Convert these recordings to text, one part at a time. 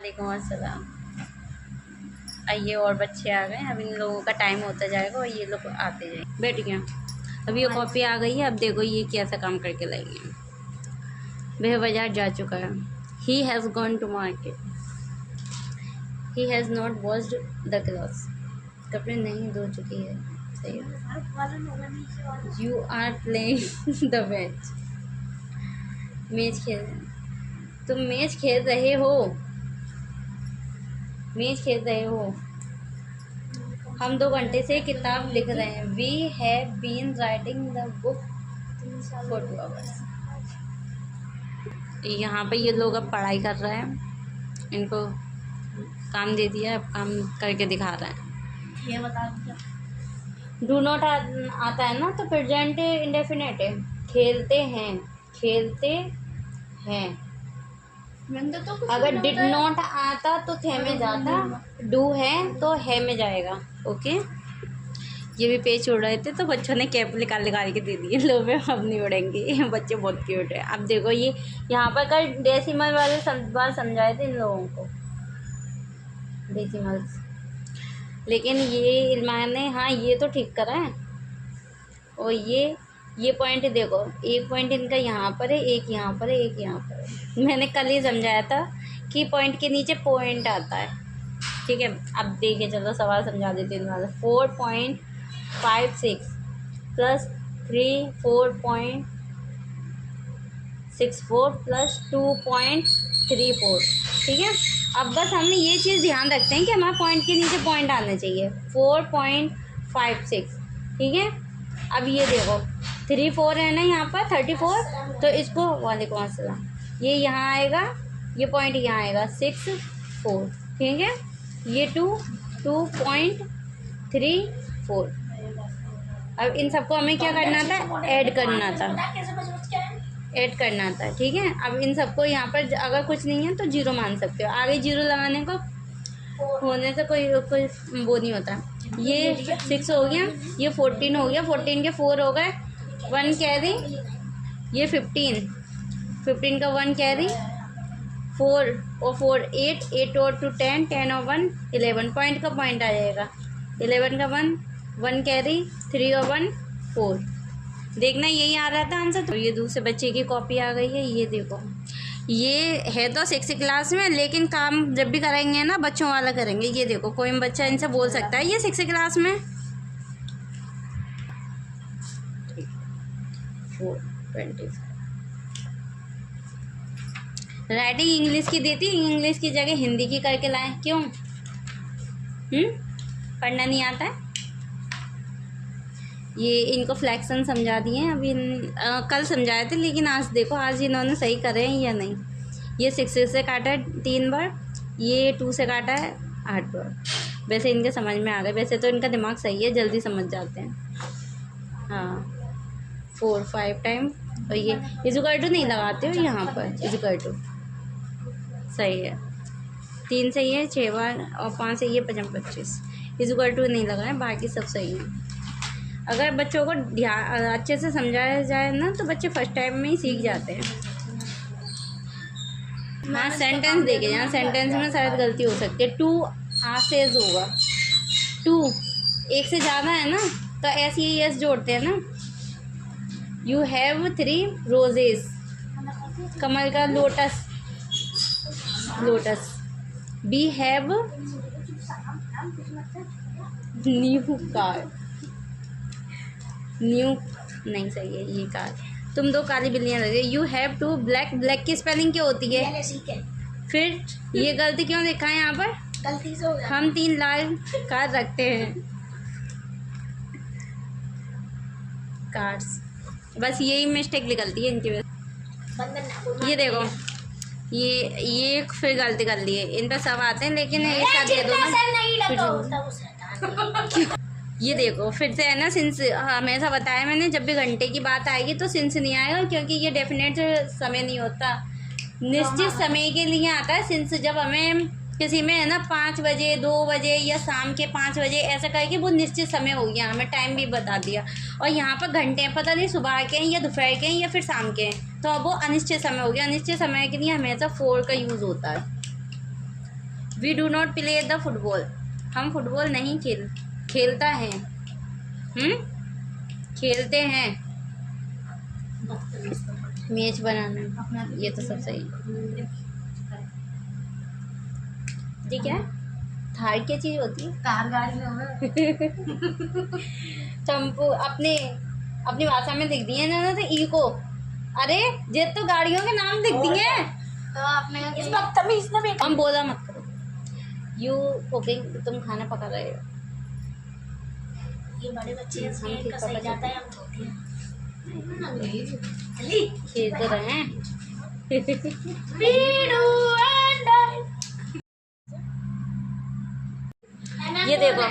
वालेकुम अस्सलाम। ये और बच्चे आ गए, अब इन लोगों का टाइम होता जाएगा और ये लोग आते जाएंगे। बैठ गया। अब ये कॉपी आ गई है। अब देखो ये कैसा काम करके लाएंगे। वह बाजार जा चुका है। He has gone to market. He has not washed the clothes. कपड़े नहीं धो चुकी है। सही है। You are playing the match. Match खेल तुम मैच खेल रहे हो। मैच खेल रहे हो। हम 2 घंटे से किताब लिख रहे हैं। We have been writing the book for 2 hours. यहाँ पे ये लोग अब पढ़ाई कर रहे हैं। इनको काम दे दिया, अब काम करके दिखा रहे हैं। ये बता दो। डू नॉट आता है ना तो प्रेजेंट इंडेफिनिट है। खेलते हैं, खेलते हैं। तो अगर डिड नॉट आता तो थे में जाता। डू है तो है में जाएगा। ओके। ये भी पेज उड़ रहे थे तो बच्चों ने कैप निकाल के दे दिए। लो में अब नहीं उड़ेंगे। बच्चे बहुत क्यूट है। अब देखो ये यहाँ पर कल डेसिमल वाले बार समझाए थे इन लोगों को, डेसिमल्स। लेकिन ये इल्मान ने हाँ ये तो ठीक करा है। और ये पॉइंट देखो, एक पॉइंट इनका यहाँ पर है, एक यहाँ पर है, एक यहाँ पर है। मैंने कल ही समझाया था कि पॉइंट के नीचे पॉइंट आता है। ठीक है। अब देखिए चलो सवाल समझा देते हैं। 4.56 प्लस 4.64 प्लस 2.34। ठीक है। अब बस हमने ये चीज़ ध्यान रखते हैं कि हमारे पॉइंट के नीचे पॉइंट आना चाहिए। 4.56। ठीक है। अब ये देखो 34 है ना यहाँ पर 34, तो इसको वालेकुम अस्सलाम, ये यहाँ आएगा, ये पॉइंट यहाँ आएगा 64। ठीक है। ये 2.34। अब इन सबको हमें क्या करना था, ऐड करना था, ऐड करना था। ठीक है। अब इन सबको यहाँ पर अगर कुछ नहीं है तो 0 मान सकते हो। आगे 0 लगाने को होने से कोई वो नहीं होता। ये 6 हो गया, ये 14 हो गया, 14 के 4 हो गए, 1 कैरी, ये 15 का 1 कैरी, 4 और 4 8 और 2 10, 10 और 1 11 पॉइंट का पॉइंट आ जाएगा। 11 का 1 कैरी, 3 और 1 4। देखना यही आ रहा था आंसर। तो ये दूसरे बच्चे की कॉपी आ गई है। ये देखो ये है तो 6th क्लास में, लेकिन काम जब भी करेंगे ना बच्चों वाला करेंगे। ये देखो कोई बच्चा इनसे बोल सकता है ये 6th क्लास में। 4.25 राइटिंग इंग्लिश की देती, इंग्लिश की जगह हिंदी की करके लाएं। क्यों? पढ़ना नहीं आता है। ये इनको फ्लैक्शन समझा दिए हैं। अभी कल समझाए थे, लेकिन आज देखो आज इन्होंने सही करे हैं या नहीं। ये 6 से काटा है 3 बार, ये 2 से काटा है 8 बार। वैसे इनके समझ में आ गए। वैसे तो इनका दिमाग सही है, जल्दी समझ जाते हैं। हाँ 4 5 टाइम। और ये इजुकल टू नहीं लगाते हो यहाँ पर। इजुकल टू सही है। 3 सही है 6 बार, और 5 सही है 25। इजुकल टू नहीं लगाए, बाकी सब सही है। अगर बच्चों को ध्यान अच्छे से समझाया जाए ना तो बच्चे फर्स्ट टाइम में ही सीख जाते हैं। हाँ सेंटेंस देखे, यहाँ सेंटेंस में शायद गलती हो सकती है। 2 आसेज होगा। 2 एक से ज़्यादा है ना तो ऐसे ही एस जोड़ते हैं ना। You have 3 roses. कमल का lotus, lotus. We have new car. New नहीं सही है ये कार। तुम 2 काली बिल्लियाँ लग रही। You have 2 black. ब्लैक की स्पेलिंग क्या होती है? फिर ये गलती क्यों लिखा है यहाँ पर? गलती से हो गया। हम 3 लाल कार रखते हैं। कार्स, बस यही मिस्टेक निकलती है इनकी वजह। ये देखो ये फिर गलती कर ली है। इन पर सब आते हैं, लेकिन एक साथ दे दो ना। ये देखो फिर से है ना सिंस। हमेशा बताया मैंने, जब भी घंटे की बात आएगी तो सिंस नहीं आएगा, क्योंकि ये डेफिनेट समय नहीं होता, निश्चित समय के लिए आता है सिंस। जब हमें किसी में है ना 5 बजे 2 बजे या शाम के 5 बजे ऐसा करके वो निश्चित समय हो गया, हमें टाइम भी बता दिया। और यहाँ पर घंटे पता नहीं सुबह के हैं या दोपहर के हैं या फिर शाम के हैं, तो अब वो अनिश्चित समय हो गया। अनिश्चित समय के लिए हमेशा 4 का यूज़ होता है। We do not play the football, हम फुटबॉल नहीं खेलता है। खेलते हैं। मैच बनाना, ये तो सब सही। ठीक है, थार क्या चीज होती है? कार गाड़ी में चंपू अपनी भाषा में लिख दिए ना तो इको। अरे ये तो गाड़ियों के नाम लिख दिए। तो आपने इस बदतमीज ने भी हम बोला मत करो। यू कुकिंग, तुम खाना पका रहे हो। ये बड़े बच्चे का सही जाता है, हम छोटे हैं। खेल तो रहे हैं। ये देखो,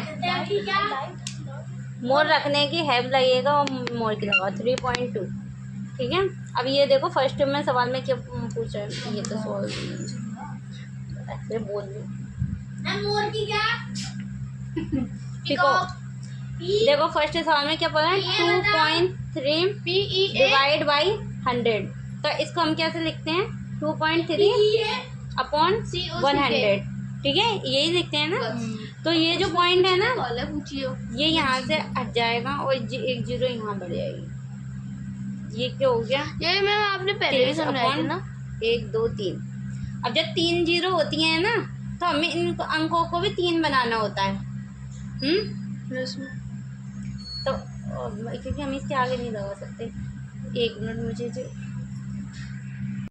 मोर रखने की हेल्प लगेगा और मोर की लगाओ 3.2। ठीक है, अब ये देखो फर्स्ट में सवाल में क्या पूछा है, ये तो सॉल्व ऐसे बोल रही मोर की क्या देखो फर्स्ट सवाल में क्या पढ़ा है, 2.3 डिवाइड बाई 100। तो इसको हम कैसे लिखते हैं, 2.3 अपॉन 100। ठीक है, यही लिखते हैं ना। तो ये जो पॉइंट है ना, ये यहाँ से हट जाएगा और एक जीरो यहाँ बढ़ जाएगी। ये क्या हो गया, ये मैम आपने पहले भी समझाया था ना, 1 2 3। अब जब 3 जीरो होती है ना, तो हमें इन अंकों को भी 3 बनाना होता है। तो क्योंकि हम इसके आगे नहीं लगा सकते। 1 मिनट मुझे